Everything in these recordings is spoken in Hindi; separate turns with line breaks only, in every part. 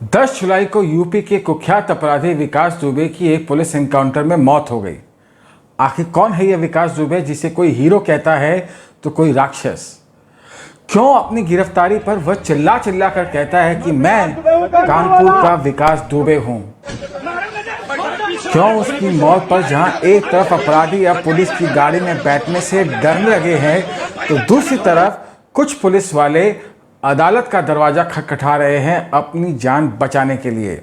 10 जुलाई को यूपी के कुख्यात अपराधी विकास दुबे की एक पुलिस एनकाउंटर में मौत हो गई। आखिर कौन है यह विकास दुबे जिसे कोई हीरो कहता है तो कोई राक्षस? क्यों अपनी गिरफ्तारी पर वह चिल्ला चिल्ला कर कहता है कि मैं कानपुर का विकास दुबे हूं? क्यों उसकी मौत पर जहां एक तरफ अपराधी अब पुलिस की गाड़ी में बैठने से डरने लगे हैं, तो दूसरी तरफ कुछ पुलिस वाले अदालत का दरवाजा खटखटा रहे हैं अपनी जान बचाने के लिए?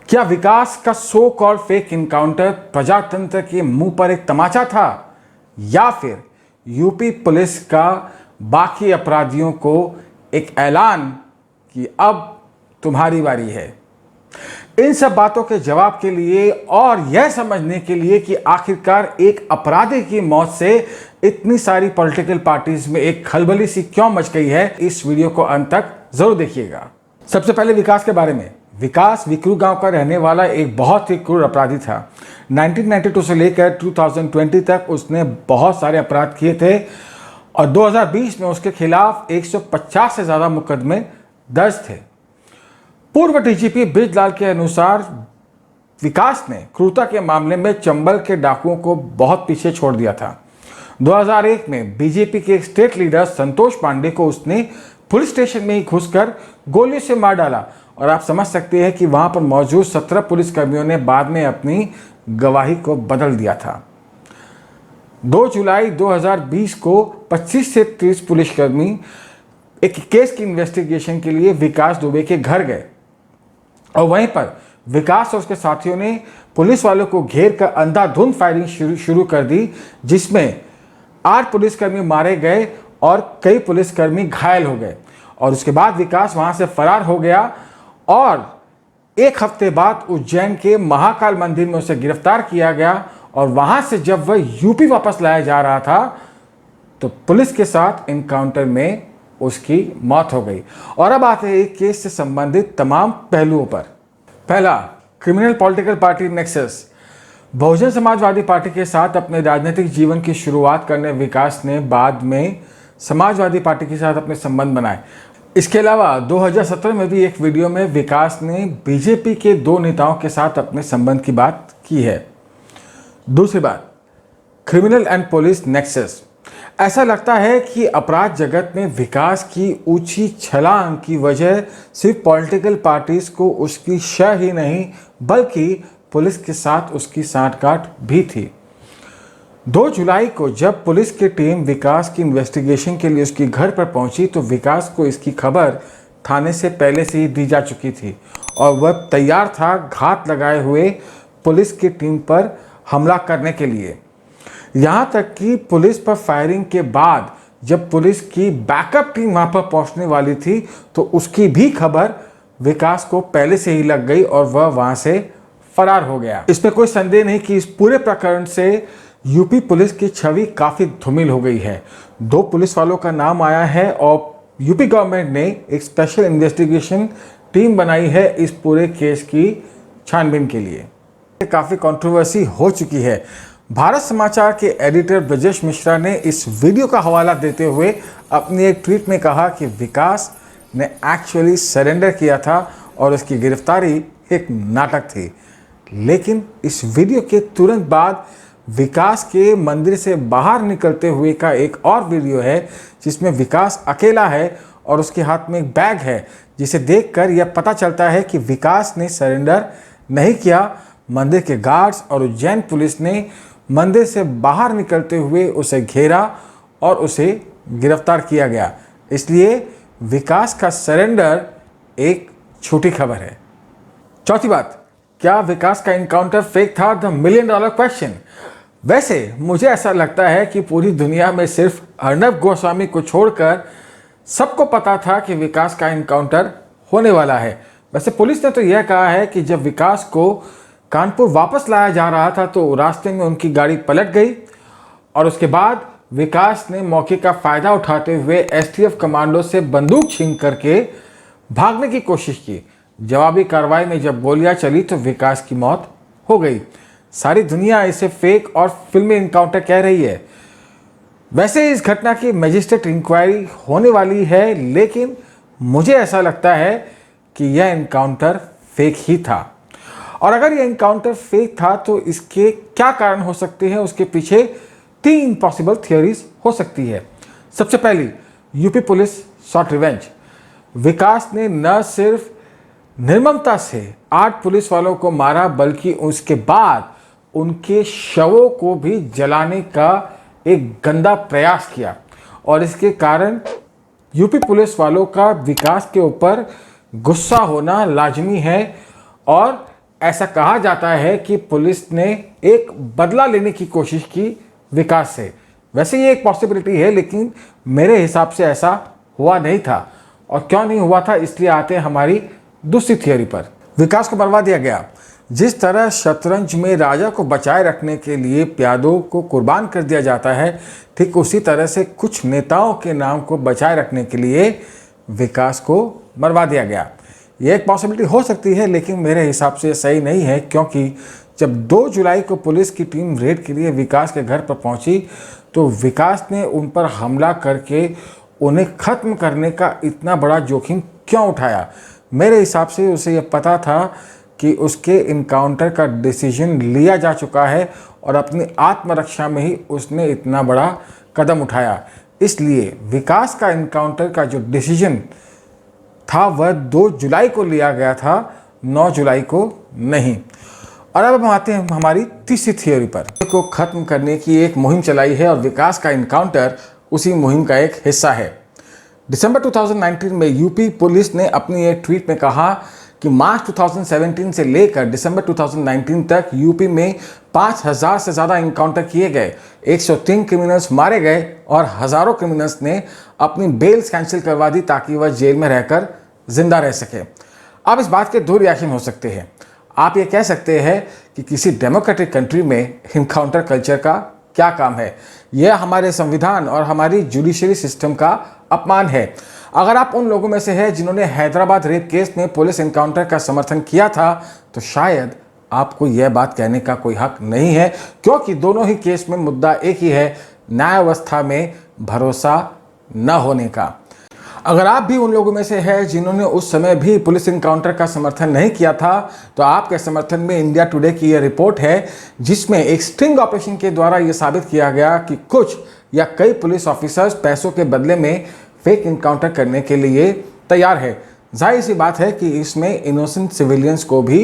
क्या विकास का सो कॉल्ड फेक इनकाउंटर प्रजातंत्र के मुंह पर एक तमाचा था, या फिर यूपी पुलिस का बाकी अपराधियों को एक ऐलान कि अब तुम्हारी बारी है? इन सब बातों के जवाब के लिए और यह समझने के लिए कि आखिरकार एक अपराधी की मौत से इतनी सारी पॉलिटिकल पार्टीज में एक खलबली सी क्यों मच गई है, इस वीडियो को अंत तक जरूर देखिएगा। सबसे पहले विकास के बारे में। विकास विक्रू गांव का रहने वाला एक बहुत ही क्रूर अपराधी था। 1992 से लेकर 2020 तक उसने बहुत सारे अपराध किए थे और 2020 में उसके खिलाफ 150 से ज्यादा मुकदमे दर्ज थे। पूर्व डीजीपी बृजलाल के अनुसार विकास ने क्रूरता के मामले में चंबल के डाकुओं को बहुत पीछे छोड़ दिया था। 2001 में बीजेपी के एक स्टेट लीडर संतोष पांडे को उसने पुलिस स्टेशन में ही घुसकर गोली से मार डाला और आप समझ सकते हैं कि वहां पर मौजूद 17 पुलिसकर्मियों ने बाद में अपनी गवाही को बदल दिया था। 2 जुलाई 2020 को 25 से 30 पुलिसकर्मी एक केस की इन्वेस्टिगेशन के लिए विकास दुबे के घर गए और वहीं पर विकास और उसके साथियों ने पुलिस वालों को घेर कर अंधाधुंध फायरिंग शुरू कर दी, जिसमें 8 पुलिसकर्मी मारे गए और कई पुलिसकर्मी घायल हो गए। और उसके बाद विकास वहां से फरार हो गया और एक हफ्ते बाद उज्जैन के महाकाल मंदिर में उसे गिरफ्तार किया गया और वहां से जब वह यूपी वापस लाया जा रहा था तो पुलिस के साथ एनकाउंटर में उसकी मौत हो गई। और अब आते हैं एक केस से संबंधित तमाम पहलुओं पर। पहला, criminal political party nexus. Bahujan Samajwadi party के साथ अपने राजनीतिक जीवन की शुरुआत करने विकास ने बाद में समाजवादी पार्टी के साथ अपने संबंध बनाए। इसके अलावा 2017 में भी एक वीडियो में विकास ने बीजेपी के 2 नेताओं के साथ अपने संबंध की बात की है। दूसरी बात, क्रिमिनल एंड पुलिस नेक्सस। ऐसा लगता है कि अपराध जगत में विकास की ऊंची छलांग की वजह सिर्फ पॉलिटिकल पार्टीज को उसकी शह ही नहीं बल्कि पुलिस के साथ उसकी सांठगांठ भी थी। 2 जुलाई को जब पुलिस की टीम विकास की इन्वेस्टिगेशन के लिए उसके घर पर पहुंची तो विकास को इसकी खबर थाने से पहले से ही दी जा चुकी थी और वह तैयार था घात लगाए हुए पुलिस की टीम पर हमला करने के लिए। यहाँ तक कि पुलिस पर फायरिंग के बाद जब पुलिस की बैकअप टीम वहाँ पर पहुँचने वाली थी तो उसकी भी खबर विकास को पहले से ही लग गई और वह वहाँ से फरार हो गया। इसमें कोई संदेह नहीं कि इस पूरे प्रकरण से यूपी पुलिस की छवि काफ़ी धूमिल हो गई है। 2 पुलिस वालों का नाम आया है और यूपी गवर्नमेंट ने एक स्पेशल इन्वेस्टिगेशन टीम बनाई है इस पूरे केस की छानबीन के लिए। काफ़ी कंट्रोवर्सी हो चुकी है। भारत समाचार के एडिटर ब्रजेश मिश्रा ने इस वीडियो का हवाला देते हुए अपनी एक ट्वीट में कहा कि विकास ने एक्चुअली सरेंडर किया था और उसकी गिरफ्तारी एक नाटक थी। लेकिन इस वीडियो के तुरंत बाद विकास के मंदिर से बाहर निकलते हुए का एक और वीडियो है जिसमें विकास अकेला है और उसके हाथ में एक बैग है, जिसे देखकर यह पता चलता है कि विकास ने सरेंडर नहीं किया। मंदिर के गार्ड्स और उज्जैन पुलिस ने मंदिर से बाहर निकलते हुए उसे घेरा और उसे गिरफ्तार किया गया। इसलिए विकास का सरेंडर एक छोटी खबर है। चौथी बात, क्या विकास का एनकाउंटर फेक था? The $1 million question. वैसे मुझे ऐसा लगता है कि पूरी दुनिया में सिर्फ अर्नब गोस्वामी को छोड़कर सबको पता था कि विकास का एनकाउंटर होने वाला है। वैसे पुलिस ने तो यह कहा है कि जब विकास को कानपुर वापस लाया जा रहा था तो रास्ते में उनकी गाड़ी पलट गई और उसके बाद विकास ने मौके का फ़ायदा उठाते हुए एसटीएफ कमांडो से बंदूक छीन करके भागने की कोशिश की। जवाबी कार्रवाई में जब गोलियां चली तो विकास की मौत हो गई। सारी दुनिया इसे फेक और फिल्मी इनकाउंटर कह रही है। वैसे इस घटना की मजिस्ट्रेट इंक्वायरी होने वाली है, लेकिन मुझे ऐसा लगता है कि यह एनकाउंटर फेक ही था। और अगर यह एनकाउंटर फेक था तो इसके क्या कारण हो सकते हैं, उसके पीछे 3 पॉसिबल थियोरीज हो सकती है। सबसे पहली, यूपी पुलिस सॉट रिवेंज। विकास ने न सिर्फ निर्ममता से 8 पुलिस वालों को मारा बल्कि उसके बाद उनके शवों को भी जलाने का एक गंदा प्रयास किया और इसके कारण यूपी पुलिस वालों का विकास के ऊपर गुस्सा होना लाजमी है। और ऐसा कहा जाता है कि पुलिस ने एक बदला लेने की कोशिश की विकास से। वैसे ये एक पॉसिबिलिटी है, लेकिन मेरे हिसाब से ऐसा हुआ नहीं था। और क्यों नहीं हुआ था, इसलिए आते हैं हमारी दूसरी थियोरी पर। विकास को मरवा दिया गया। जिस तरह शतरंज में राजा को बचाए रखने के लिए प्यादों को कुर्बान कर दिया जाता है, ठीक उसी तरह से कुछ नेताओं के नाम को बचाए रखने के लिए विकास को मरवा दिया गया। ये एक पॉसिबिलिटी हो सकती है, लेकिन मेरे हिसाब से सही नहीं है, क्योंकि जब 2 जुलाई को पुलिस की टीम रेड के लिए विकास के घर पर पहुंची तो विकास ने उन पर हमला करके उन्हें ख़त्म करने का इतना बड़ा जोखिम क्यों उठाया। मेरे हिसाब से उसे यह पता था कि उसके इनकाउंटर का डिसीजन लिया जा चुका है और अपनी आत्मरक्षा में ही उसने इतना बड़ा कदम उठाया। इसलिए विकास का इनकाउंटर का जो डिसीजन था वह 2 जुलाई को लिया गया था, 9 जुलाई को नहीं। और अब हम आते हैं हमारी तीसरी थियोरी पर। को खत्म करने की एक मुहिम चलाई है और विकास का इनकाउंटर उसी मुहिम का एक हिस्सा है। दिसंबर 2019 में यूपी पुलिस ने अपनी एक ट्वीट में कहा कि मार्च 2017 से लेकर दिसंबर 2019 तक यूपी में 5000 से ज़्यादा इनकाउंटर किए गए, 103 क्रिमिनल्स मारे गए और हज़ारों क्रिमिनल्स ने अपनी बेल्स कैंसिल करवा दी ताकि वह जेल में रहकर जिंदा रह सके। अब इस बात के 2 रिएक्शन हो सकते हैं। आप ये कह सकते हैं कि किसी डेमोक्रेटिक कंट्री में इनकाउंटर कल्चर का क्या काम है, यह हमारे संविधान और हमारी जुडिशरी सिस्टम का अपमान है। अगर आप उन लोगों में से हैं जिन्होंने हैदराबाद रेप केस में पुलिस एनकाउंटर का समर्थन किया था तो शायद आपको यह बात कहने का कोई हक नहीं है, क्योंकि दोनों ही केस में मुद्दा एक ही है, न्याय व्यवस्था में भरोसा न होने का। अगर आप भी उन लोगों में से हैं जिन्होंने उस समय भी पुलिस एनकाउंटर का समर्थन नहीं किया था तो आपके समर्थन में इंडिया टुडे की यह रिपोर्ट है जिसमें एक स्टिंग ऑपरेशन के द्वारा यह साबित किया गया कि कुछ या कई पुलिस ऑफिसर्स पैसों के बदले में फेक इनकाउंटर करने के लिए तैयार है। जाहिर सी बात है कि इसमें इनोसेंट सिविलियंस को भी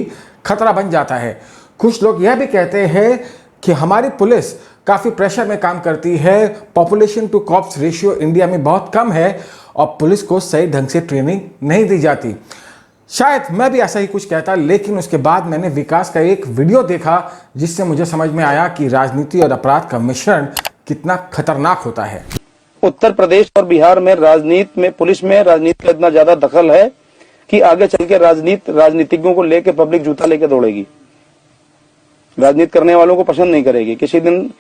खतरा बन जाता है। कुछ लोग यह भी कहते हैं कि हमारी पुलिस काफ़ी प्रेशर में काम करती है, population to cops ratio India में बहुत कम है और पुलिस को सही ढंग से ट्रेनिंग नहीं दी जाती। शायद मैं भी ऐसा ही कुछ कहता, लेकिन उसके बाद मैंने विकास का एक वीडियो देखा जिससे मुझे समझ में आया कि राजनीति और अपराध का मिश्रण कितना खतरनाक होता है।
उत्तर प्रदेश और बिहार में राजनीति में, पुलिस में राजनीति का इतना ज्यादा दखल है कि आगे चल के राजनीतिज्ञों को लेके पब्लिक जूता लेके दौड़ेगी, राजनीति करने वालों को पसंद नहीं करेगी। किसी दिन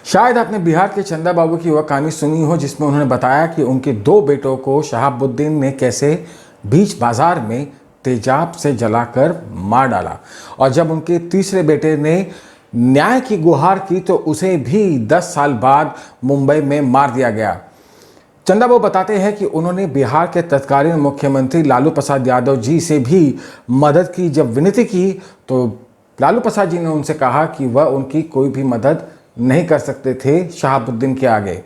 शायद आपने बिहार के चंदा बाबू की वह कहानी सुनी हो जिसमें उन्होंने बताया कि उनके 2 बेटों को शहाबुद्दीन ने कैसे बीच बाजार में तेजाब से जलाकर मार डाला और जब उनके तीसरे बेटे ने न्याय की गुहार की तो उसे भी 10 साल बाद मुंबई में मार दिया गया। चंदा बाबू बताते हैं कि उन्होंने बिहार के तत्कालीन मुख्यमंत्री लालू प्रसाद यादव जी से भी मदद की। जब विनती की तो लालू प्रसाद जी ने उनसे कहा कि वह उनकी कोई भी मदद नहीं कर सकते थे शहाबुद्दीन के आगे।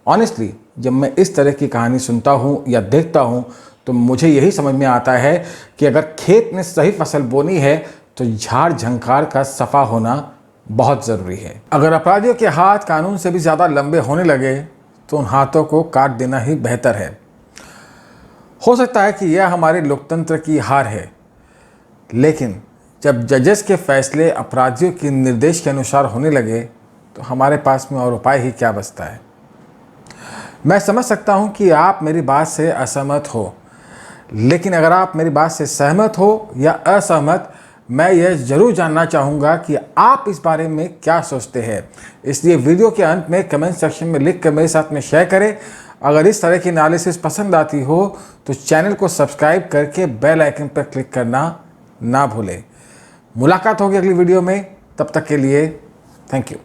ऑनेस्टली जब मैं इस तरह की कहानी सुनता हूँ या देखता हूँ तो मुझे यही समझ में आता है कि अगर खेत में सही फसल बोनी है तो झाड़ झंकार का सफा होना बहुत ज़रूरी है। अगर अपराधियों के हाथ कानून से भी ज़्यादा लंबे होने लगे तो उन हाथों को काट देना ही बेहतर है। हो सकता है कि यह हमारे लोकतंत्र की हार है, लेकिन जब जजेस के फैसले अपराधियों के निर्देश के अनुसार होने लगे तो हमारे पास में और उपाय ही क्या बचता है। मैं समझ सकता हूं कि आप मेरी बात से असहमत हो, लेकिन अगर आप मेरी बात से सहमत हो या असहमत, मैं यह ज़रूर जानना चाहूँगा कि आप इस बारे में क्या सोचते हैं। इसलिए वीडियो के अंत में कमेंट सेक्शन में लिख कर मेरे साथ में शेयर करें। अगर इस तरह की एनालिसिस पसंद आती हो तो चैनल को सब्सक्राइब करके बेल आइकन पर क्लिक करना ना भूलें। मुलाकात होगी अगली वीडियो में, तब तक के लिए थैंक यू।